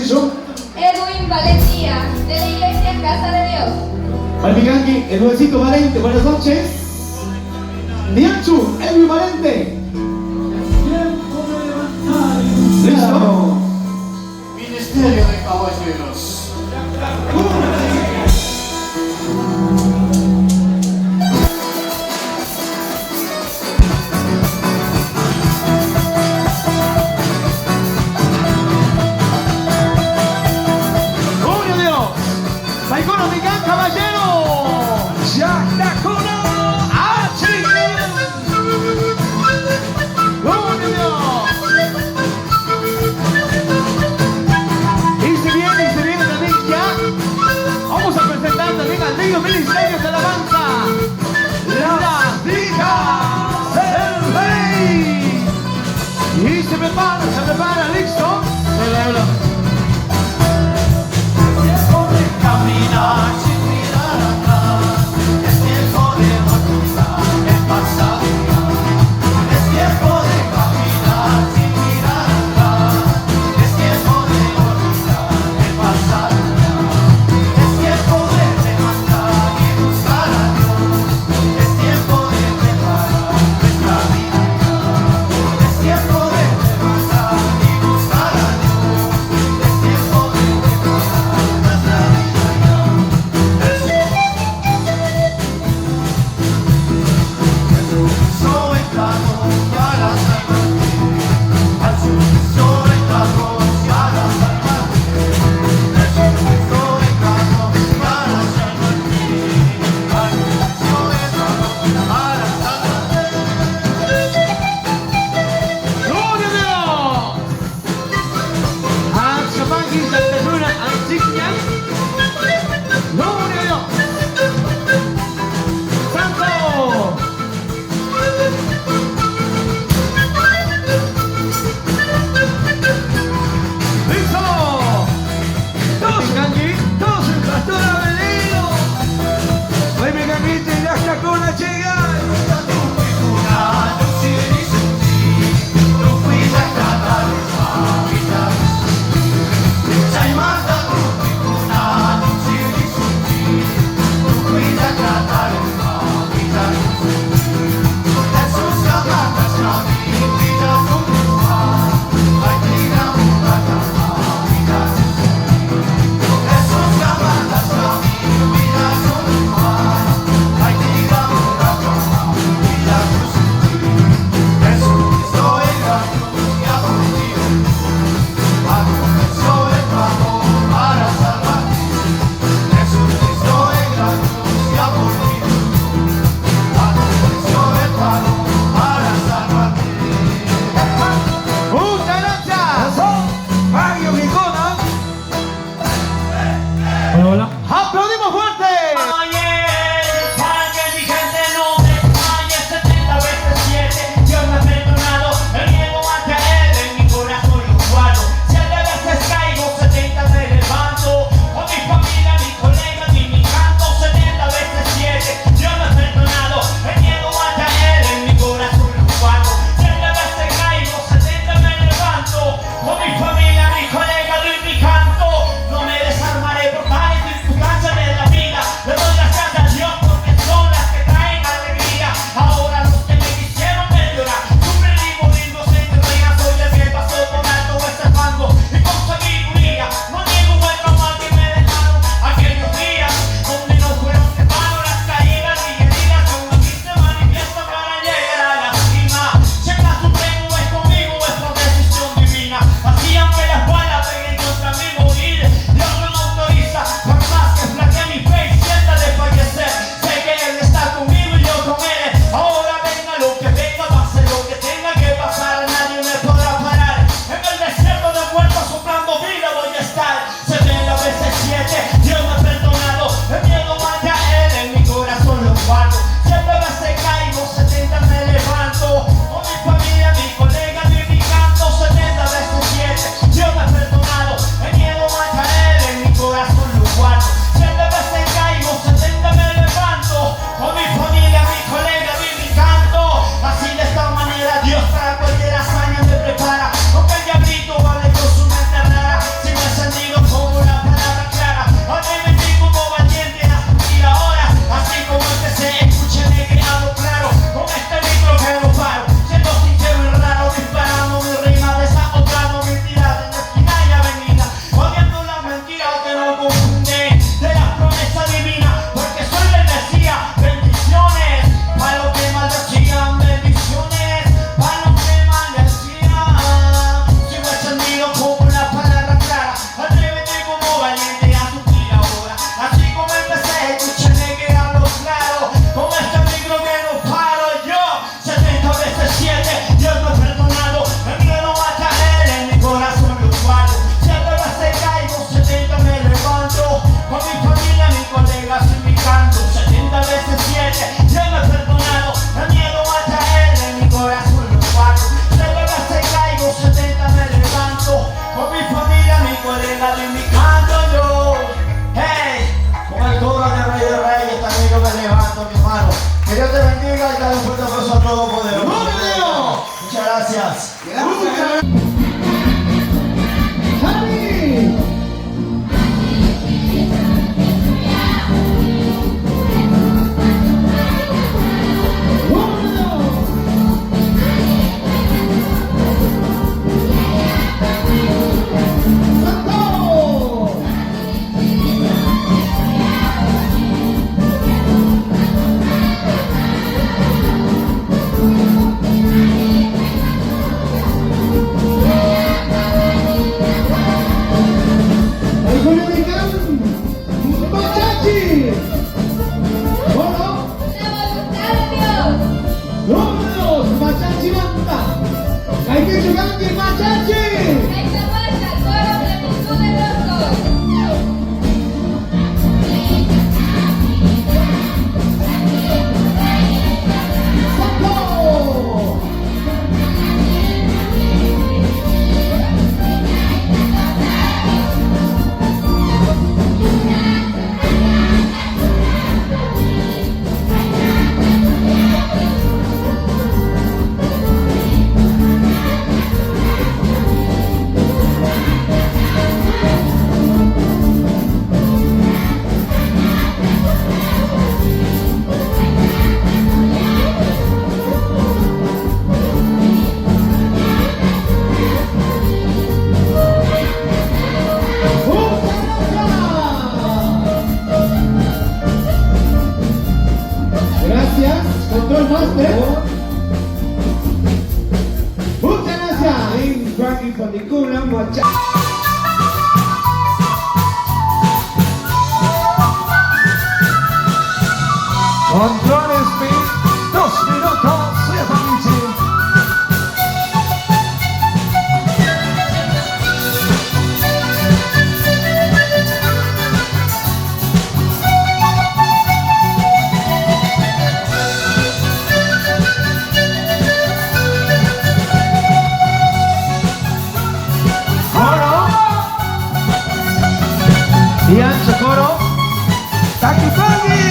yo? Edwin Valentía, de la Iglesia Casa de Dios. Alpicanqui, el nuevecito Valente, buenas noches. Nianchu, Edwin Valente. ¿Listo? Ministerio de Caballeros. ¡Gloria a Dios! ¡Taekwondo Mican, caballero! ¡Ya está con 7, Dios me ha perdonado, el miedo va a caer en mi corazón lo guardo. 7 veces caigo, 70 me levanto, con mi familia, mis colegas y mi canto. 70 veces 7, Dios me ha perdonado, el miedo va a caer en mi corazón lo guardo. 7 veces caigo, 70 me levanto, con mi familia, mis colegas y mi canto yo. Hey, con el coro de Rey de Reyes también yo me levanto, mi hermano. Que Dios te bendiga y te dé un fuerte aplauso a Todopoderoso. ¡Gloria a Dios! Muchas gracias. Javi. ¡Gloria a Dios! ¡Santo! El Julián Machachi. Bueno, La voluntad de Dios. Dios, Machachi Banda. Hay que jugar que Machachi. Ahí se marcha el coro Plenitud de Rostros. ¡Santo! Gracias, Control Master. Muchas gracias. En Frankie Paticula, Machachi. Controles, 2 minutos, soy Aparici. Coro. Y ancho coro. Taquipangi.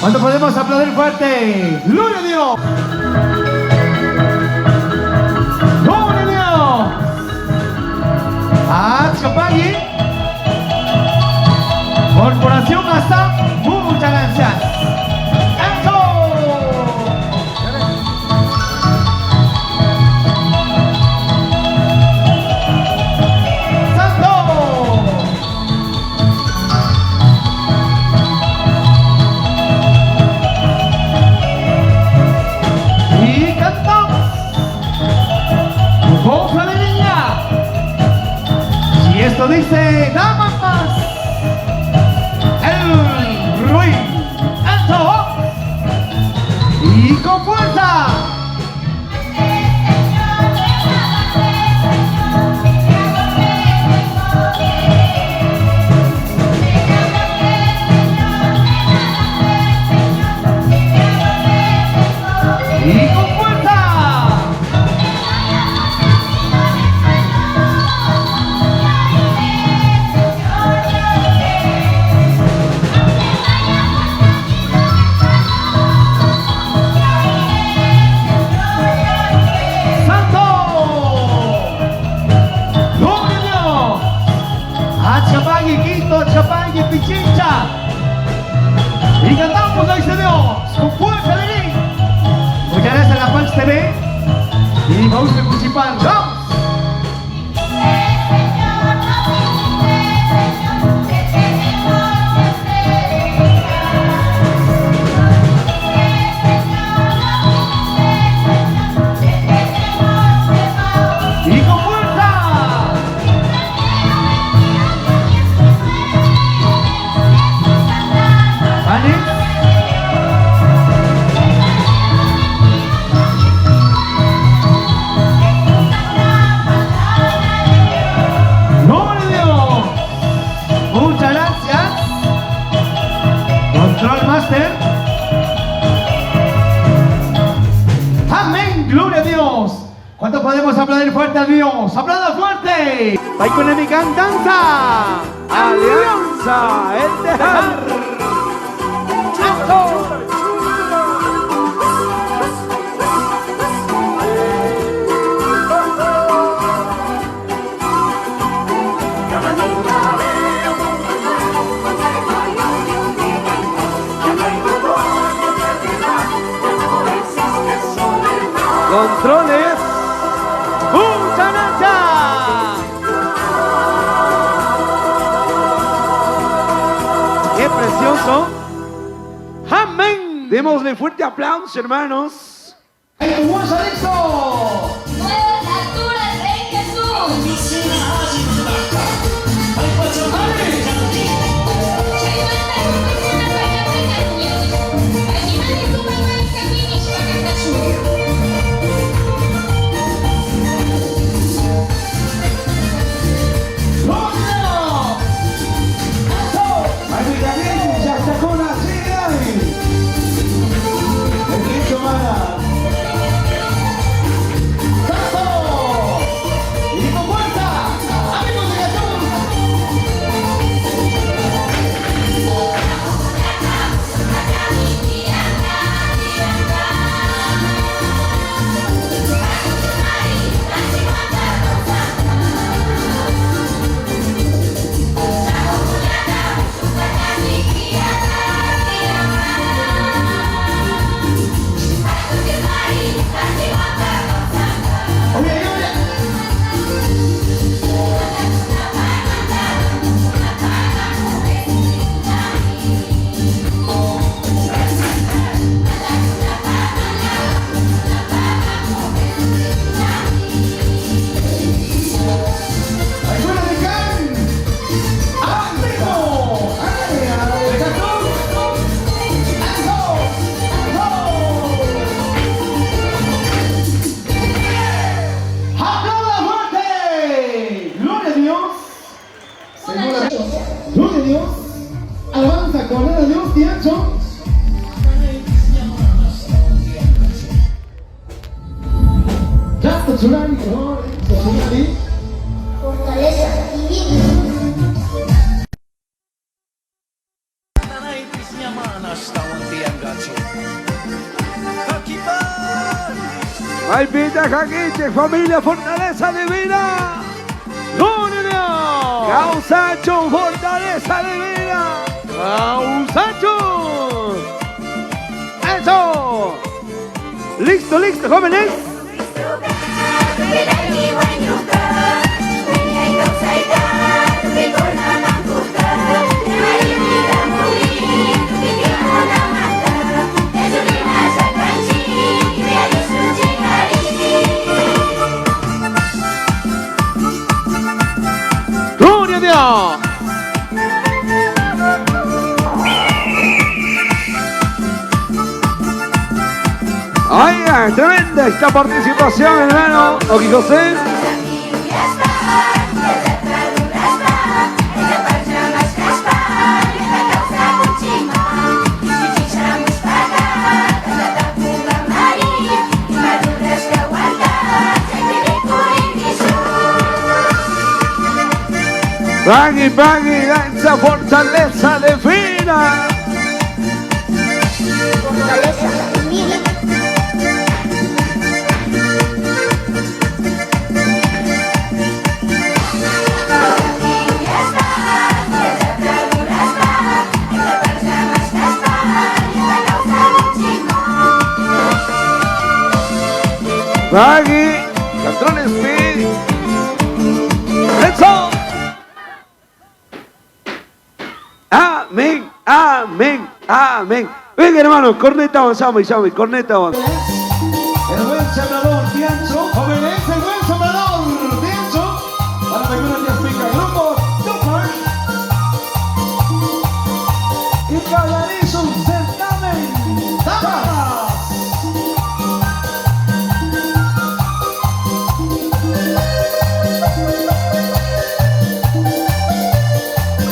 ¿Cuánto podemos aplaudir fuerte? ¡Gloria a Dios! ¡Gloria a Dios! Atzcapagui, Corporación hasta, muchas gracias. ¡Eso! ¡Santo! Y cantamos. ¡Boca de niña! Y esto dice, nada más. El Ruiz. Eso. Y con fuerza. Y con fuerza. ¡Santo! ¡Gloria a Dios! Atzcapagui, Quito, Atzcapagui, Pichincha. Y cantamos, dice Dios, con fuerza de mí. Muchas gracias a la Pax TV. Y vamos a participar. ¡Vamos! Y con fuerza. ¿Vale? ¡Gloria a Dios! Muchas gracias. Control Master. Amén. Gloria a Dios. ¿Cuánto podemos aplaudir fuerte a Dios? ¡Aplauda fuerte! ¡Vai con mi cantanza! ¡Alianza! ¡El dejar! ¡Eso! Controles. ¡Mucha gracias! ¡Qué precioso! ¡Amén! Démosle fuerte aplauso, hermanos. ¡Ay, tu voz, Alexo! Nuevas alturas en Jesús. Gloria a Dios. Alabanza, correr a Dios, Tiancho. Canto Tsunami, Tsunami. Fortaleza y vida. Nanay, tis niya man, hasta unti ang Maipita, Jaquiche, familia Fortaleza Divina. ¡Gloria! Causacho, Fortaleza Divina. ¡Causacho! ¡Eso! ¡Listo, listo, jóvenes! ¡Gloria a Dios! Oigan, tremenda esta participación, hermano. Oki José. Baggy, baggy, danza Fortaleza Divina. Fortaleza divina. Baggy, Control Speed. Let's go. Amén, amén, amén. Venga, hermano, corneta avanzamos, corneta avanzamos. El buen sembrador, Tiancho. Jóvenes, el buen sembrador, Tiancho. Para que uno te explica. Grupo Super. Y Caballerizo, certamen. ¡Damas!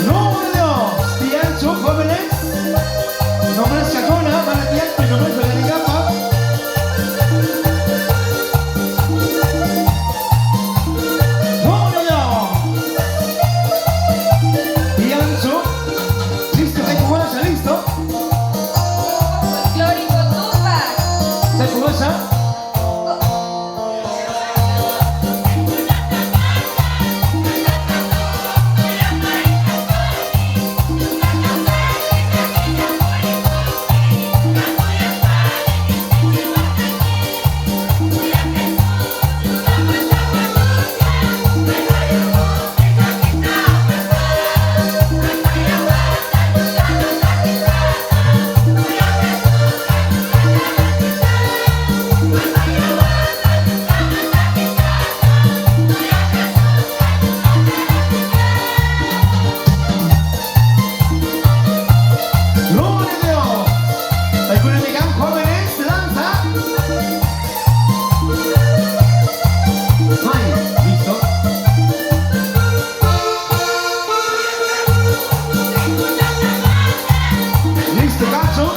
¡Nombre de Dios! Tiancho, jóvenes. Nombre es Chacona, para Tiancho y nombre es Belarigapa. ¡Nombre de Dios! Tiancho. ¿Listo? ¿Hay fuerza? ¿Listo? Folclórico Tupac. ¿Se fuerza? ¡Gloria a Dios! ¿Alguna amiga, jóvenes? ¡Lanza! ¡Ay! ¿Listo? ¿Listo, Cacho?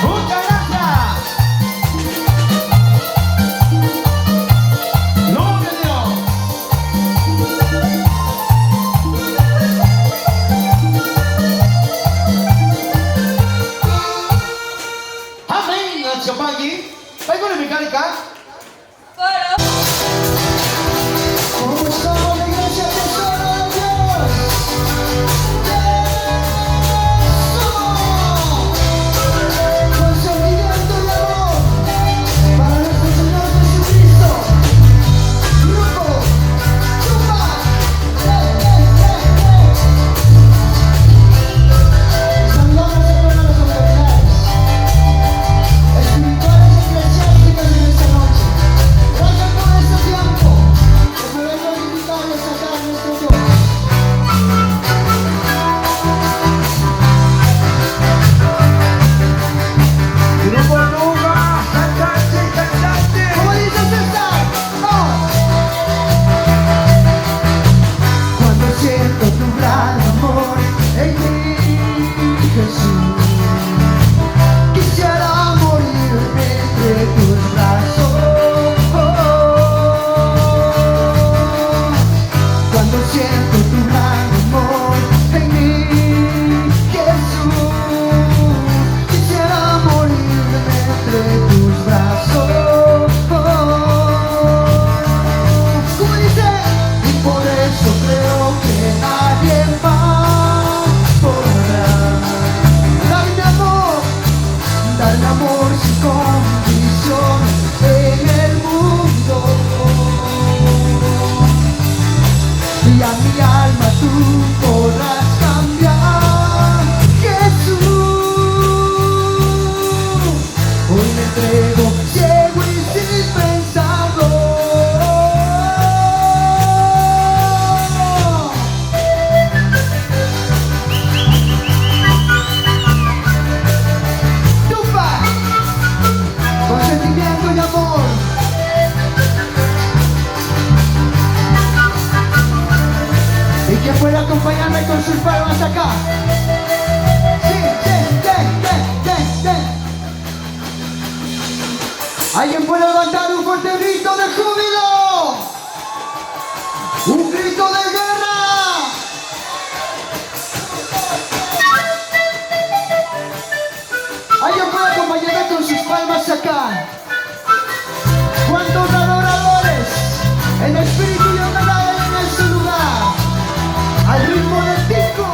¡Muchas gracias! ¡Gloria a Dios! ¡Amén! ¡Chapagui! ¡Hay con la mecánica! Coro. ¿Cómo estamos, la iglesia tesoro de Dios? ¡Eso! Consolidando el amor para nuestro Señor Jesucristo. Grupo Tupac. Saludamos a todas las autoridades espirituales y eclesiásticas en esta noche. Gracias por entrego, ciego y sin pensarlo. Tumba, con sentimiento y amor. Y que pueda acompañarme con sus palmas acá. ¿Alguien puede levantar un fuerte grito de júbilo? ¡Un grito de guerra! ¿Alguien puede acompañarme con sus palmas acá? ¿Cuántos adoradores en espíritu y en verdad en este lugar? Al ritmo del disco.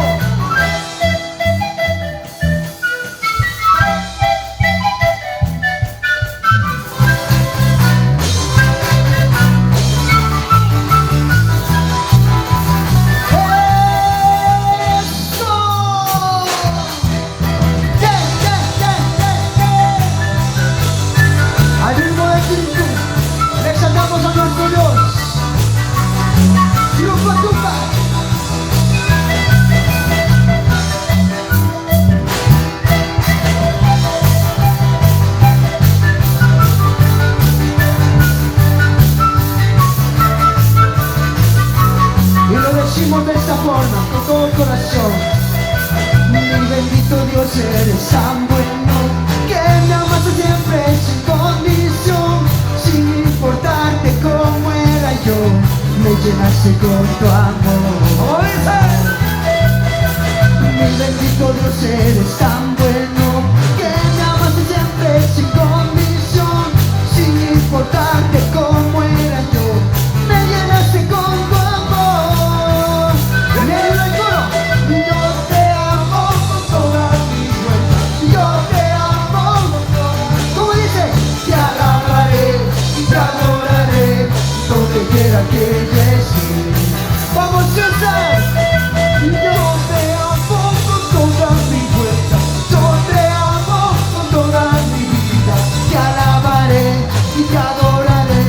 De esta forma, con todo el corazón. Mi bendito Dios, eres tan bueno, que me amaste siempre sin condición, sin importarte cómo era yo, me llenaste con tu amor. Mi bendito Dios, eres tan bueno, que me amaste siempre sin condición, sin importarte cómo era yo, me llenaste con tu amor. Que yo esté. Vamos César, yo te amo con toda mi fuerza, yo te amo con toda mi vida, te alabaré y te adoraré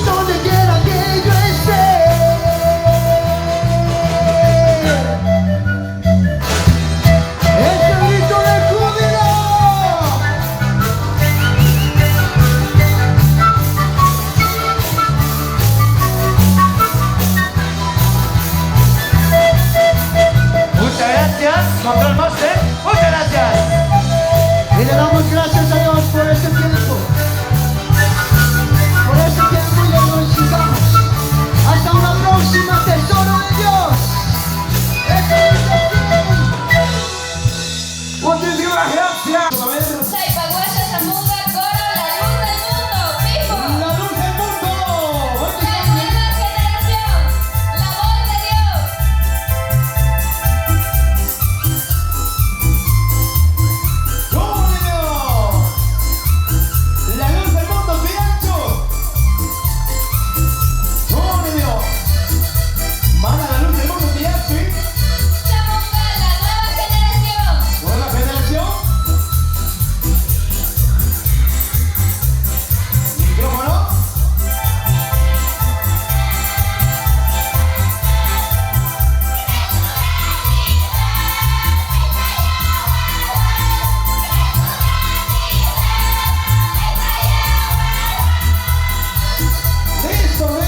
donde quiera que yo esté. Este grito de júbilo. Control Master, muchas gracias. Y le damos gracias a Dios por este tiempo. Por este tiempo y nos sigamos. Hasta una próxima, tesoro de Dios. Muchísimas gracias. Saipaguasa, Zamuga, Coro, la luz del mundo, Pipo. La luz del mundo. La nueva generación, la voz de Dios. La luz del mundo, Piancho. Mana, la luz del mundo, Piancho. Zamuga, la nueva generación. Nueva generación. Micrófono.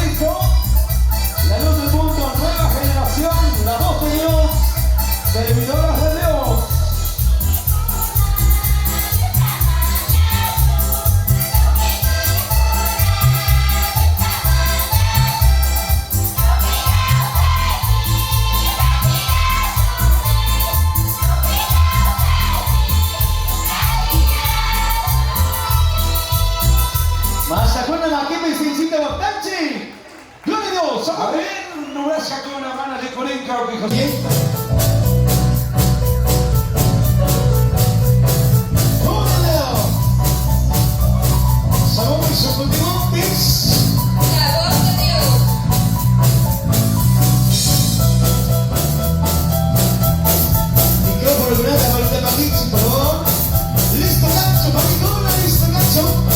Listo. La luz del mundo, nueva generación, la voz de Dios, servidoras de Dios. Más se acuerdan aquí me felicita bastante. Gloria a Dios. A ver, no voy a sacar una mano de corinca o que hijo. Sabemos y su último bis. La voz de Dios. Micrófono grande para el tema Kicks, por favor. Listo, Nacho, Paquitona, listo, Nacho.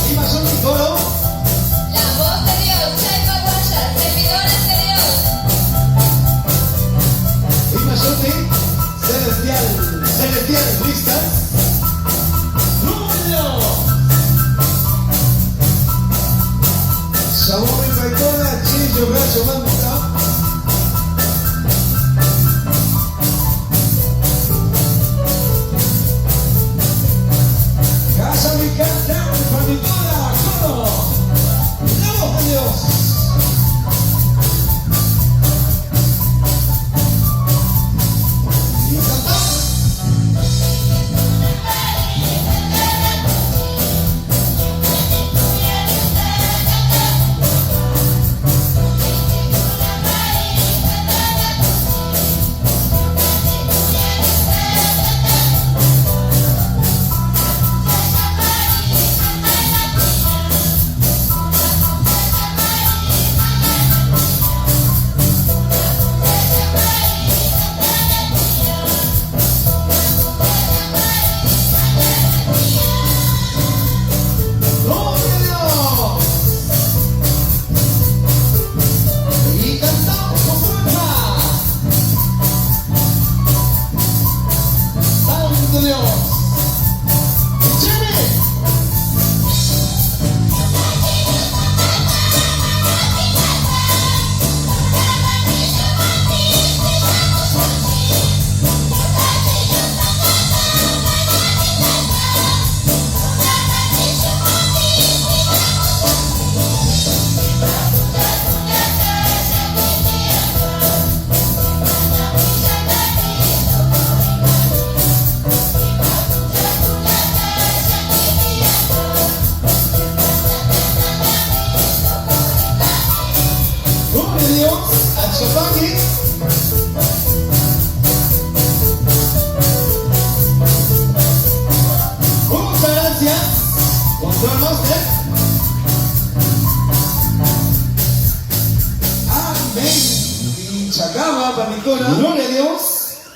Señora. Gloria a Dios.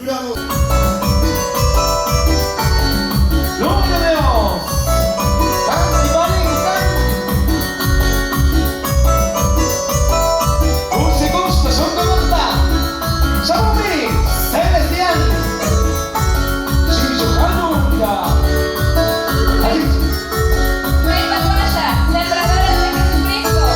Bravo. Gloria a Dios. Canta y vale, canta. Gusto, gusto, son de banda. Salome, Celestial. Chicho Canunga. Ahí. Rey Pacuaya, sembradores de Jesucristo.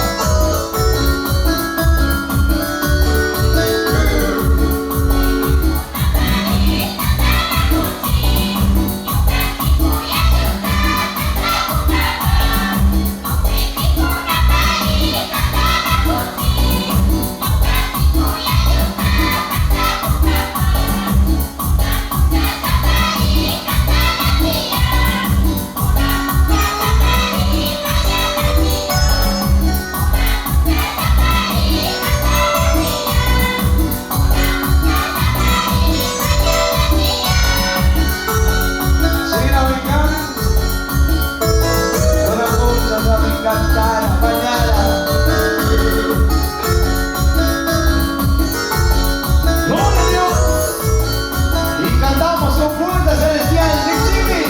Sina Americana. Una cosa da mi cantare, bagnare. Gloria a Dios. Y cantamos con fuerza celestial de Chile.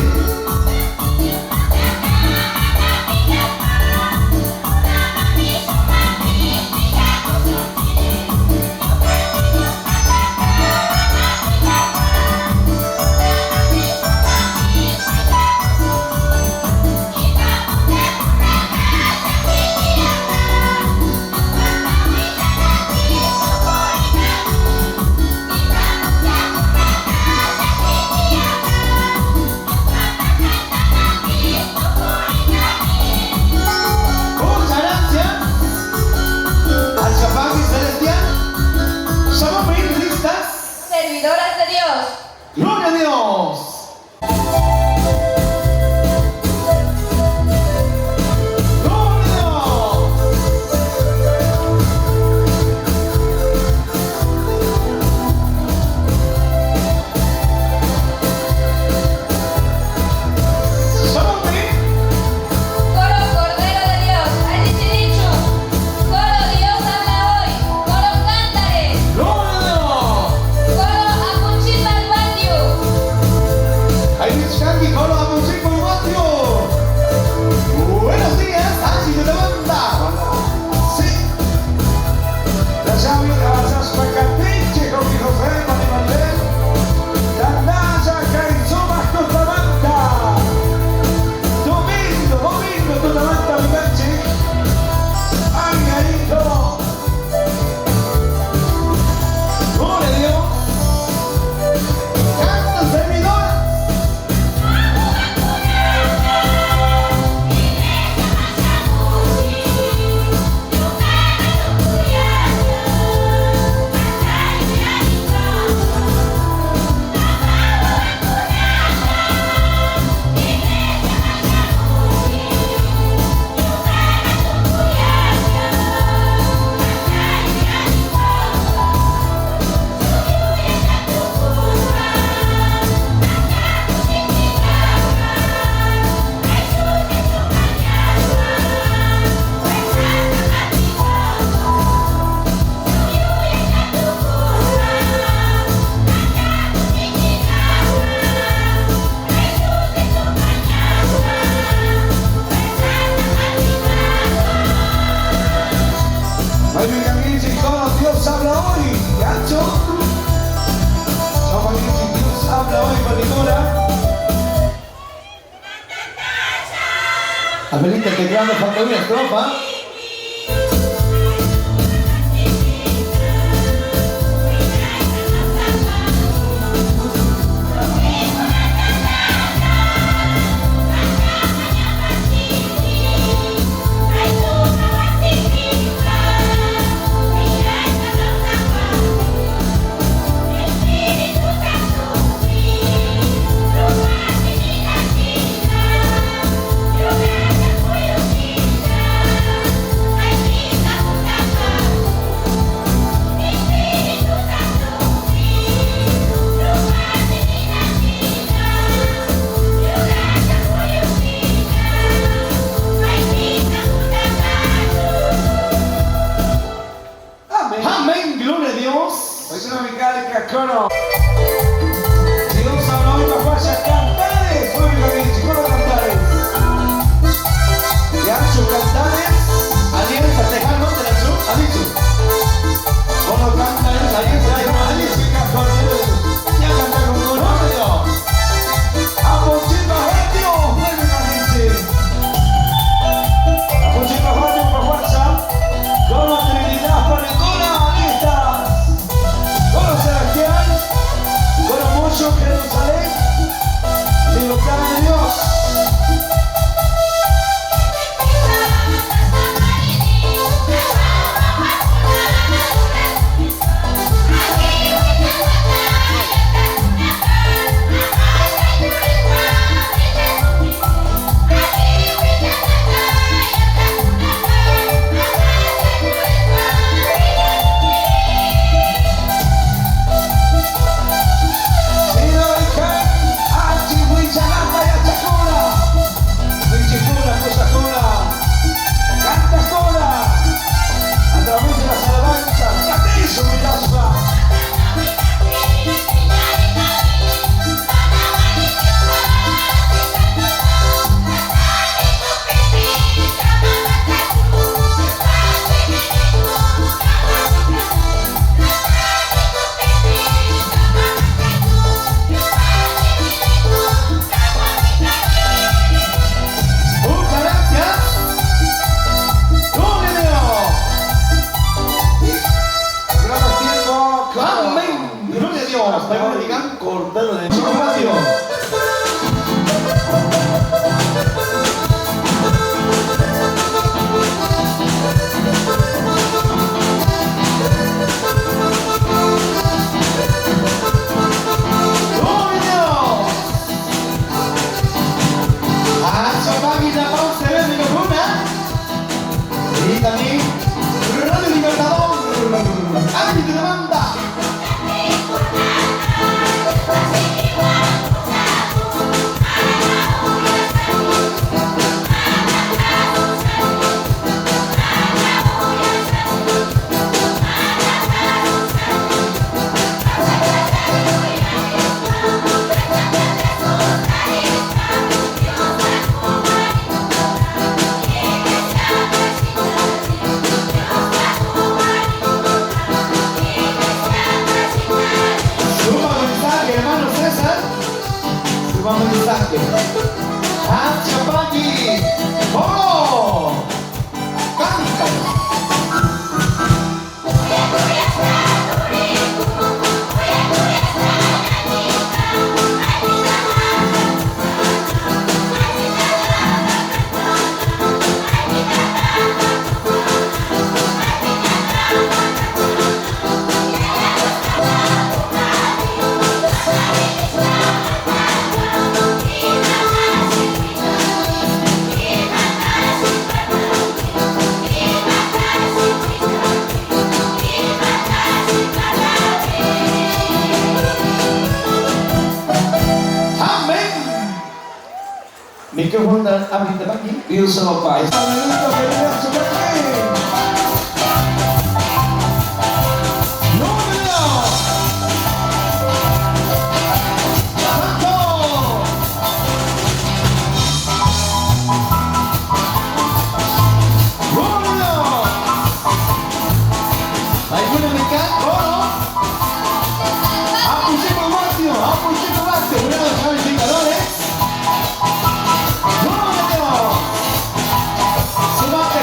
Muchas gracias al Chapán Celestial. Somos listas. Servidoras de Dios. Gloria a Dios. Gloria a Dios. Somos Coro Cordero de Dios. Al Dichirichu. Coro Dios habla hoy. Coro Cántares. Gloria a Dios. Coro Acuchil Malvatiu. Ahí está mi coro a músico y patio. Buenos días, así de la banda. Sí. La llave de las pacatinche con mi José Manuel. La naya que hizo más toda banda. Domingo, toda banda mi canche. Ay, ahí todo. Gloria a Dios. Canta servidor. Ay, mi amigo, y todo Dios habla hoy, gacho. Somos Dios habla hoy, Panicora. Amelita, te quedando falta una estrofa. coro. Si usa una misma fuerza, cantares, público amici, coro cantares. Y ancho cantares, alianza tejano de la sur, alicio. Coro cantares, alianza tejano, alicio, cantares. Ya canta con coro, Apochipa Radio, público amici. Apochipa Radio por WhatsApp. Coro Trinidad, Parecona, listas. Coro Sebastián, Coro Mucho, Jerusalén, Libertad de Dios. Cordero de Chico Radio. Y también Radio Libertador, árbitro de banda. Subamos el mensaje. Achapaki, ¡oh! ¡Canta! Microfono abrir aqui. E o seu pai. Subate,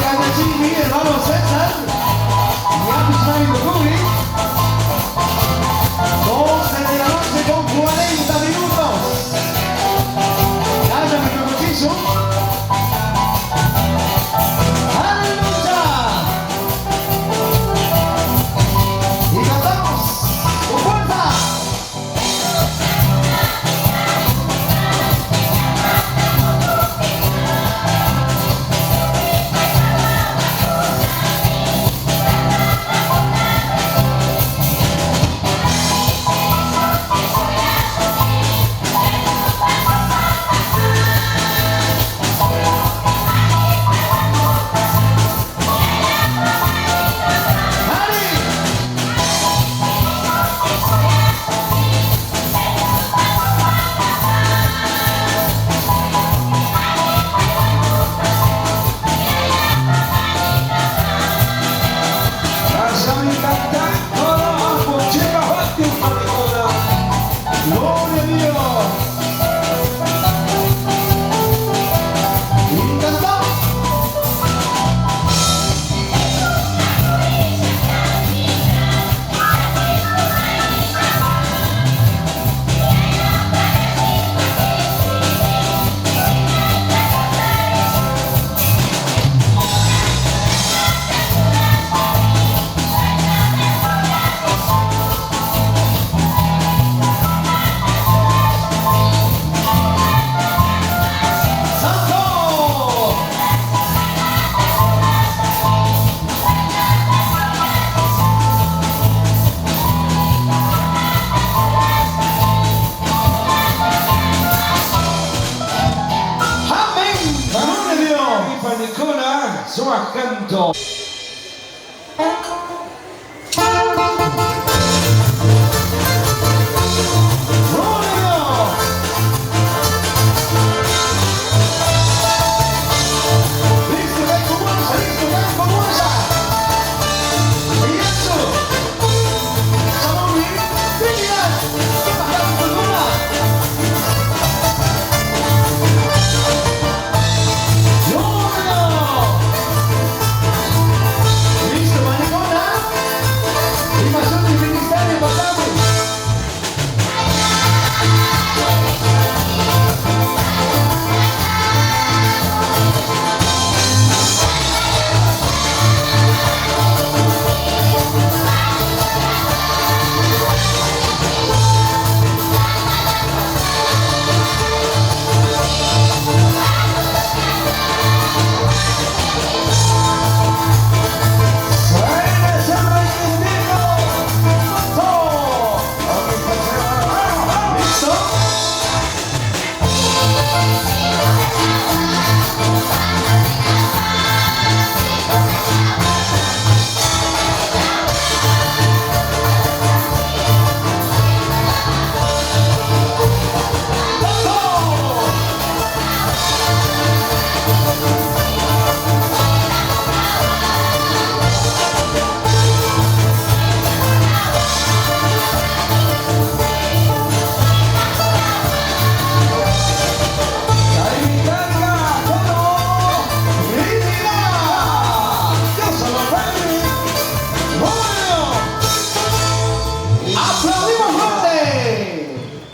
su canto.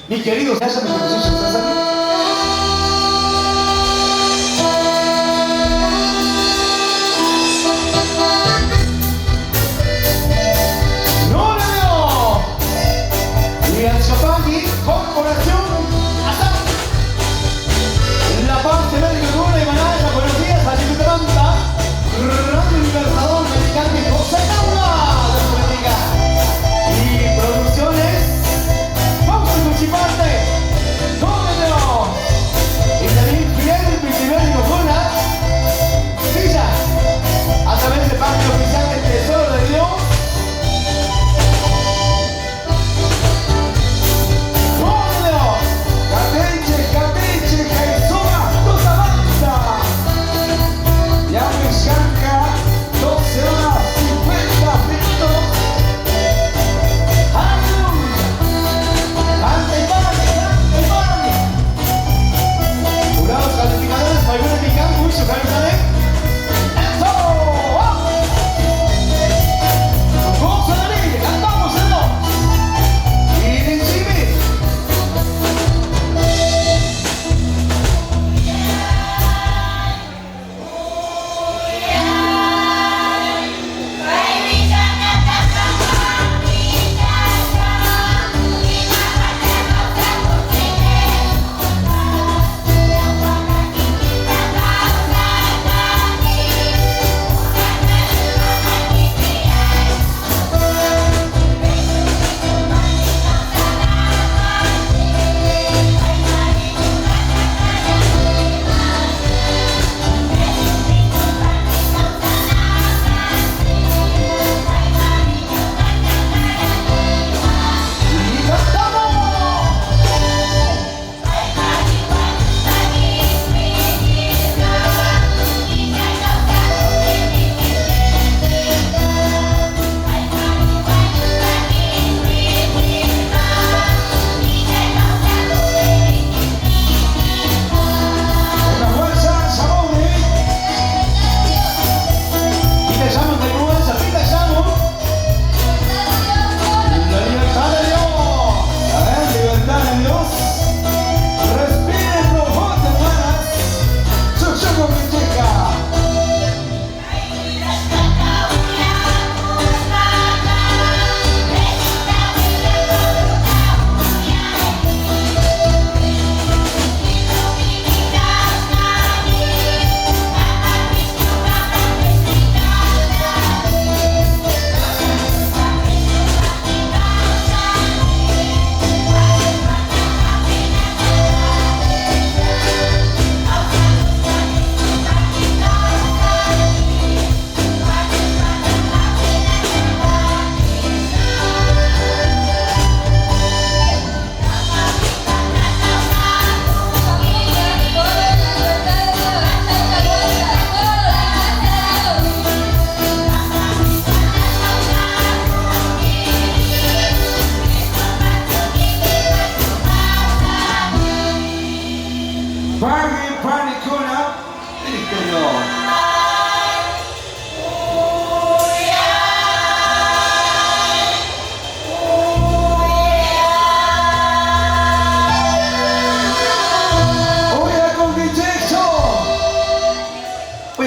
Mi querido, ¿ya se me conoció su casa? ¡No le veo! Y al Chapaqui, Corporación, hasta la parte médica de Manaya, buenos días, allí que levanta, Radio Libertador, Medicante, José Caula, Dios te bendiga. Y producciones, vamos a Cuchiparte.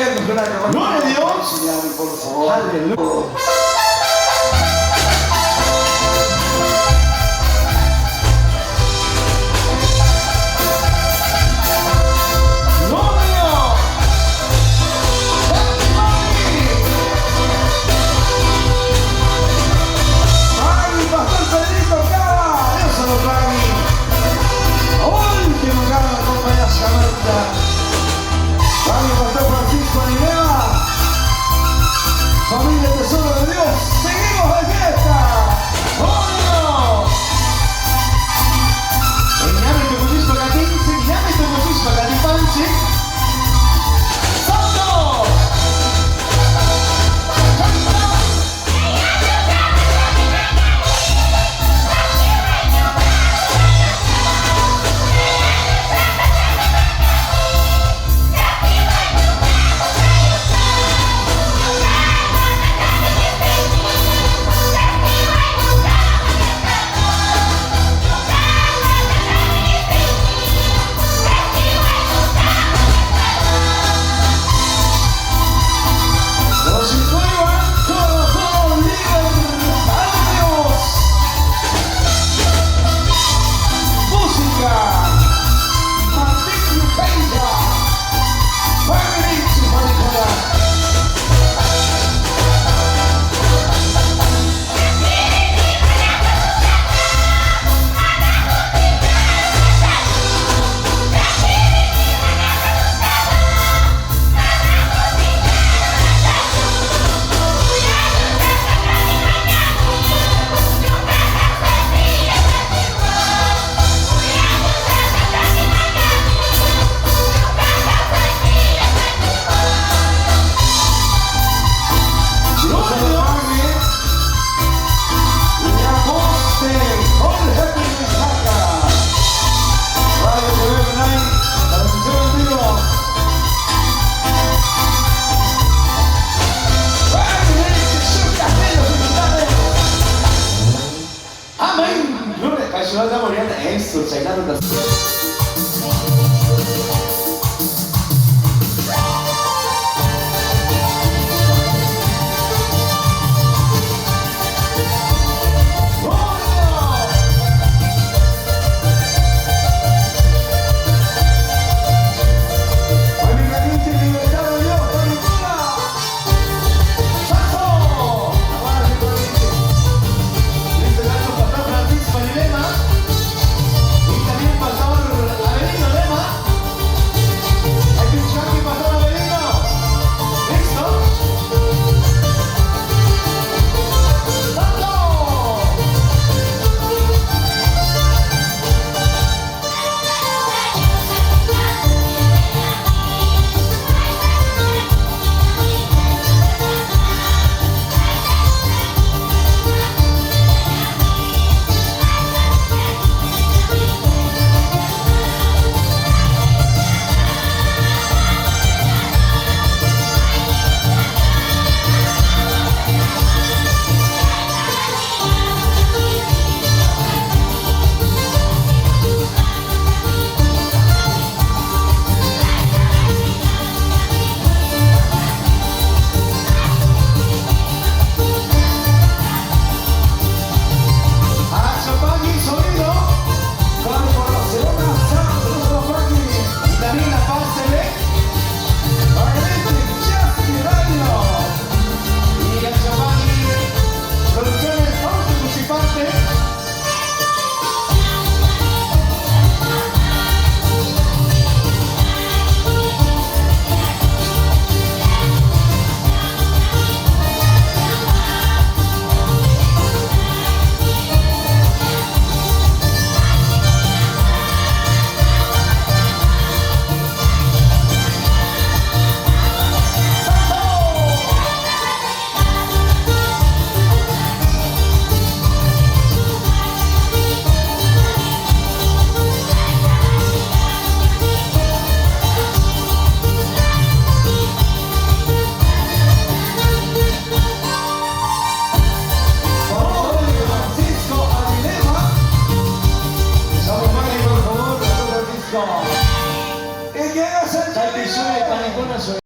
voy a coger una cámara. Gloria a Dios. Señor, por favor. Aleluya. Familia Tesoro de Dios, seguimos de fiesta. ¡Oh! Segname tu così cadenze, segname tu così cadenze. Santo! Eso, chegando da